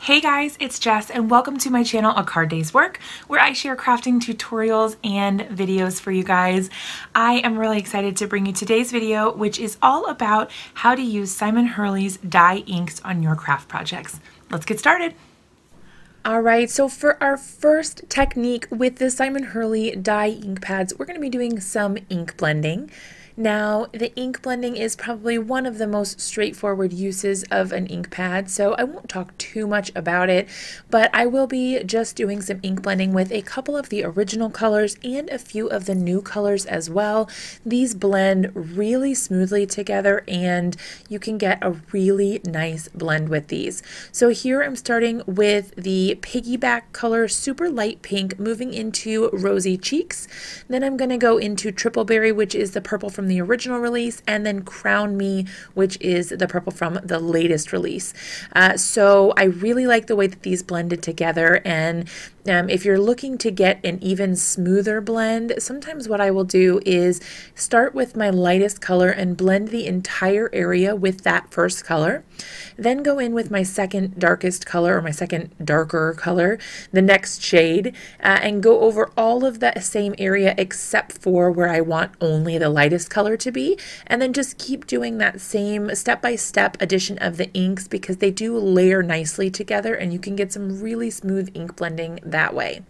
Hey guys, it's Jess and welcome to my channel, A Card Day's Work, where I share crafting tutorials and videos for you guys. I am really excited to bring you today's video, which is all about how to use Simon Hurley's dye inks on your craft projects. Let's get started. All right, so for our first technique with the Simon Hurley dye ink pads, we're going to be doing some ink blending. Now, the ink blending is probably one of the most straightforward uses of an ink pad, so I won't talk too much about it, but I will be just doing some ink blending with a couple of the original colors and a few of the new colors as well. These blend really smoothly together and you can get a really nice blend with these. So here I'm starting with the Piggyback color, super light pink, moving into Rosy Cheeks. Then I'm going to go into Triple Berry, which is the purple from the original release, and then Crown Me, which is the purple from the latest release. So I really like the way that these blended together, and if you're looking to get an even smoother blend, sometimes what I will do is start with my lightest color and blend the entire area with that first color, then go in with my second darkest color, or my second darker color, the next shade, and go over all of that same area except for where I want only the lightest color to be, and then just keep doing that same step-by-step addition of the inks, because they do layer nicely together and you can get some really smooth ink blending that way.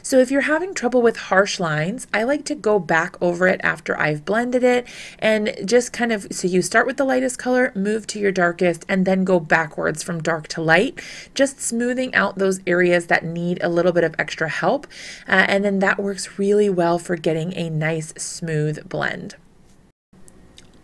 So if you're having trouble with harsh lines, I like to go back over it after I've blended it and just kind of, so you start with the lightest color, move to your darkest, and then go backwards from dark to light, just smoothing out those areas that need a little bit of extra help. And then that works really well for getting a nice smooth blend.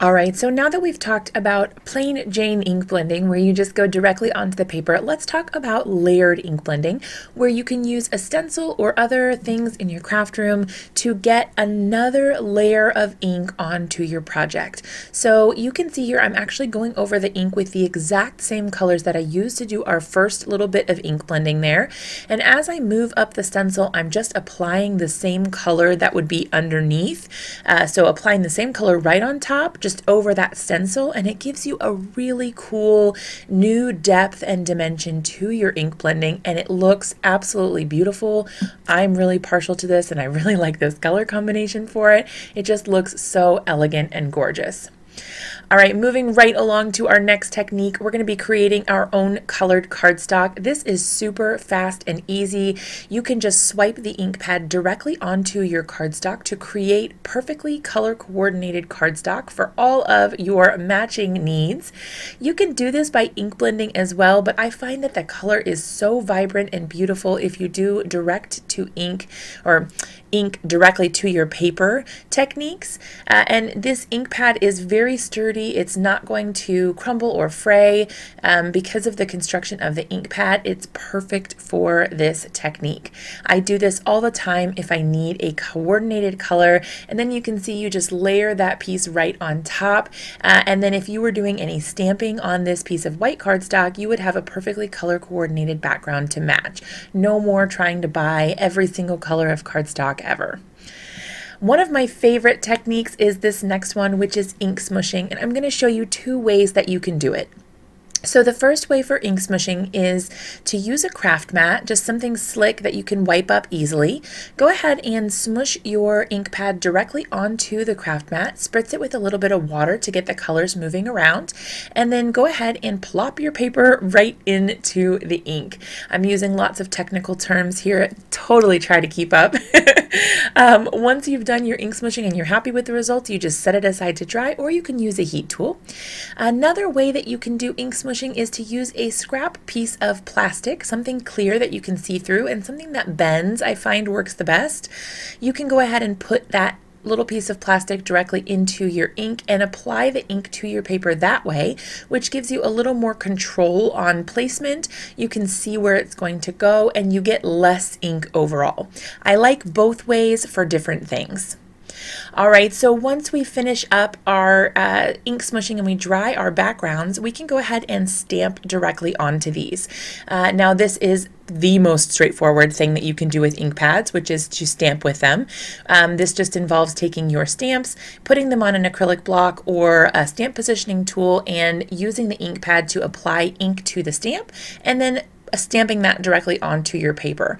Alright, so now that we've talked about plain Jane ink blending, where you just go directly onto the paper, let's talk about layered ink blending, where you can use a stencil or other things in your craft room to get another layer of ink onto your project. So you can see here I'm actually going over the ink with the exact same colors that I used to do our first little bit of ink blending there. And as I move up the stencil, I'm just applying the same color that would be underneath. So applying the same color right on top, just over that stencil, and it gives you a really cool new depth and dimension to your ink blending, and it looks absolutely beautiful. I'm really partial to this and I really like this color combination for it. It just looks so elegant and gorgeous. All right, moving right along to our next technique, we're going to be creating our own colored cardstock. This is super fast and easy. You can just swipe the ink pad directly onto your cardstock to create perfectly color coordinated cardstock for all of your matching needs. You can do this by ink blending as well, but I find that the color is so vibrant and beautiful if you do direct to ink, or ink directly to your paper techniques. And this ink pad is very sturdy. It's not going to crumble or fray because of the construction of the ink pad. It's perfect for this technique. I do this all the time if I need a coordinated color, and then you can see you just layer that piece right on top. And then if you were doing any stamping on this piece of white cardstock, you would have a perfectly color coordinated background to match. No more trying to buy every single color of cardstock ever. One of my favorite techniques is this next one, which is ink smooshing, and I'm going to show you two ways that you can do it. So the first way for ink smooshing is to use a craft mat, just something slick that you can wipe up easily. Go ahead and smoosh your ink pad directly onto the craft mat, spritz it with a little bit of water to get the colors moving around, and then go ahead and plop your paper right into the ink. I'm using lots of technical terms here, totally try to keep up. Once you've done your ink smooshing and you're happy with the results, you just set it aside to dry, or you can use a heat tool. Another way that you can do ink smooshing is to use a scrap piece of plastic, something clear that you can see through, and something that bends, I find works the best. You can go ahead and put that little piece of plastic directly into your ink and apply the ink to your paper that way, which gives you a little more control on placement. You can see where it's going to go and you get less ink overall. I like both ways for different things. All right, so once we finish up our ink smooshing and we dry our backgrounds, we can go ahead and stamp directly onto these. Now this is the most straightforward thing that you can do with ink pads, which is to stamp with them. This just involves taking your stamps, putting them on an acrylic block or a stamp positioning tool, and using the ink pad to apply ink to the stamp, and then stamping that directly onto your paper.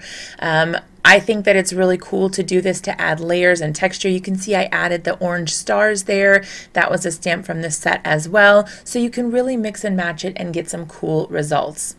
I think that it's really cool to do this to add layers and texture. You can see I added the orange stars there. That was a stamp from this set as well. So you can really mix and match it and get some cool results.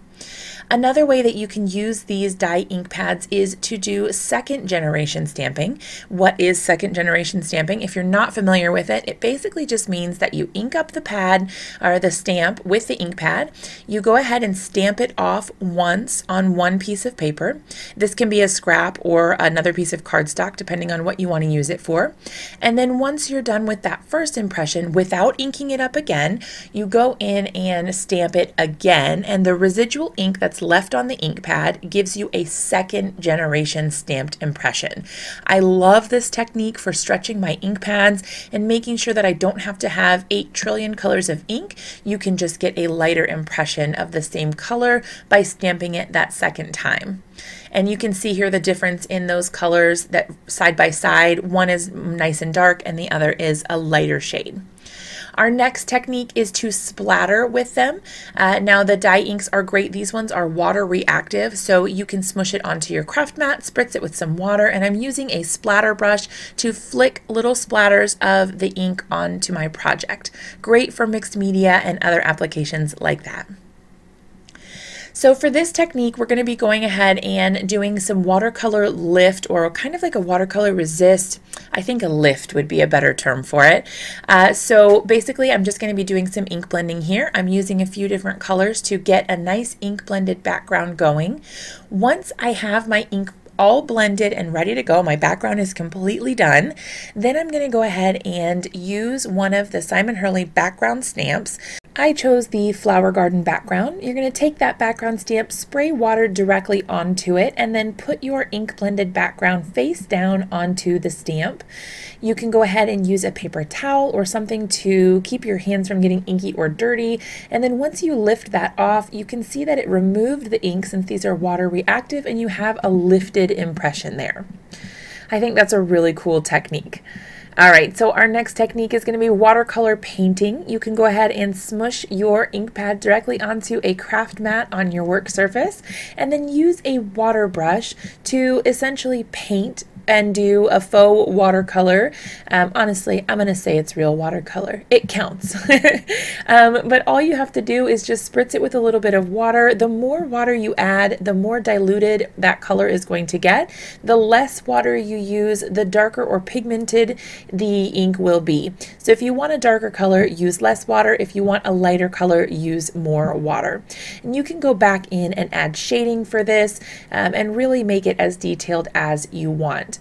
Another way that you can use these dye ink pads is to do second generation stamping. What is second generation stamping? If you're not familiar with it, it basically just means that you ink up the pad or the stamp with the ink pad. You go ahead and stamp it off once on one piece of paper. This can be a scrap or another piece of cardstock, depending on what you want to use it for. And then once you're done with that first impression, without inking it up again, you go in and stamp it again, and the residual ink that's left on the ink pad gives you a second generation stamped impression. I love this technique for stretching my ink pads and making sure that I don't have to have 8 trillion colors of ink. You can just get a lighter impression of the same color by stamping it that second time. And you can see here the difference in those colors that side by side. One is nice and dark and the other is a lighter shade. Our next technique is to splatter with them. Now the dye inks are great. These ones are water reactive, so you can smush it onto your craft mat, spritz it with some water, and I'm using a splatter brush to flick little splatters of the ink onto my project. Great for mixed media and other applications like that. So for this technique, we're going to be going ahead and doing some watercolor lift, or kind of like a watercolor resist. I think a lift would be a better term for it. So basically, I'm just going to be doing some ink blending here. I'm using a few different colors to get a nice ink blended background going. Once I have my ink all blended and ready to go, my background is completely done, then I'm going to go ahead and use one of the Simon Hurley background stamps. I chose the Flower Garden background. You're going to take that background stamp, spray water directly onto it, and then put your ink blended background face down onto the stamp. You can go ahead and use a paper towel or something to keep your hands from getting inky or dirty. And then once you lift that off, you can see that it removed the ink since these are water reactive, and you have a lifted impression there. I think that's a really cool technique. All right, so our next technique is going to be watercolor painting. You can go ahead and smush your ink pad directly onto a craft mat on your work surface, and then use a water brush to essentially paint and do a faux watercolor. Honestly, I'm going to say it's real watercolor. It counts. But all you have to do is just spritz it with a little bit of water. The more water you add, the more diluted that color is going to get. The less water you use, the darker or pigmented the ink will be. So if you want a darker color, use less water. If you want a lighter color, use more water. And you can go back in and add shading for this and really make it as detailed as you want.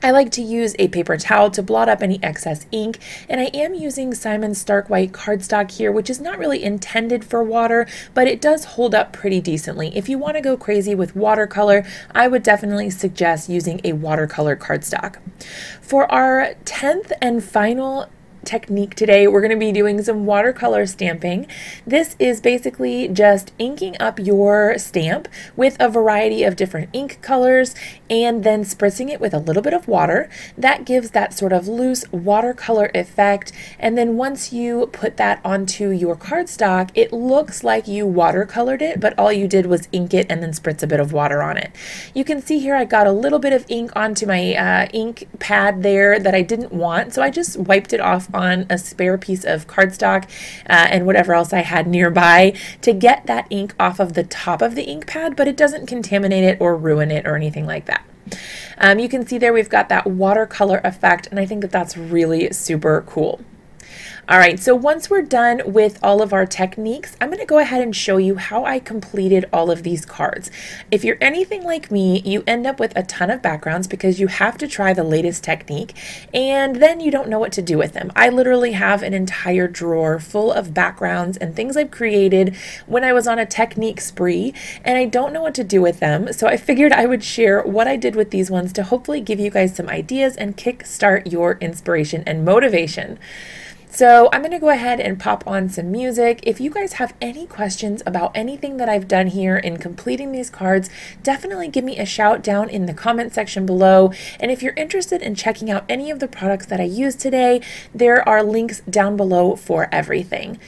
I like to use a paper towel to blot up any excess ink, and I am using Simon Stark White cardstock here, which is not really intended for water, but it does hold up pretty decently. If you want to go crazy with watercolor, I would definitely suggest using a watercolor cardstock. For our 10th and final technique today, we're going to be doing some watercolor stamping. This is basically just inking up your stamp with a variety of different ink colors and then spritzing it with a little bit of water. That gives that sort of loose watercolor effect, and then once you put that onto your cardstock, it looks like you watercolored it, but all you did was ink it and then spritz a bit of water on it. You can see here I got a little bit of ink onto my ink pad there that I didn't want, so I just wiped it off on a spare piece of cardstock and whatever else I had nearby to get that ink off of the top of the ink pad, but it doesn't contaminate it or ruin it or anything like that. You can see there we've got that watercolor effect, and I think that that's really super cool. All right, so once we're done with all of our techniques, I'm going to go ahead and show you how I completed all of these cards. If you're anything like me, you end up with a ton of backgrounds because you have to try the latest technique, and then you don't know what to do with them. I literally have an entire drawer full of backgrounds and things I've created when I was on a technique spree, and I don't know what to do with them, so I figured I would share what I did with these ones to hopefully give you guys some ideas and kickstart your inspiration and motivation. So I'm going to go ahead and pop on some music. If you guys have any questions about anything that I've done here in completing these cards, definitely give me a shout down in the comment section below. And if you're interested in checking out any of the products that I used today, there are links down below for everything.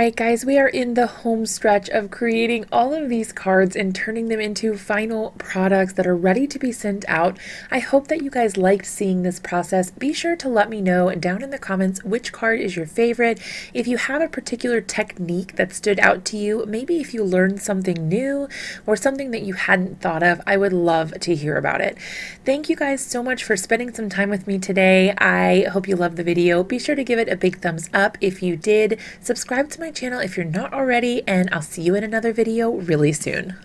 Alright guys, we are in the home stretch of creating all of these cards and turning them into final products that are ready to be sent out. I hope that you guys liked seeing this process. Be sure to let me know down in the comments which card is your favorite. If you have a particular technique that stood out to you, maybe if you learned something new or something that you hadn't thought of, I would love to hear about it. Thank you guys so much for spending some time with me today. I hope you loved the video. Be sure to give it a big thumbs up if you did. Subscribe to my channel if you're not already, and I'll see you in another video really soon.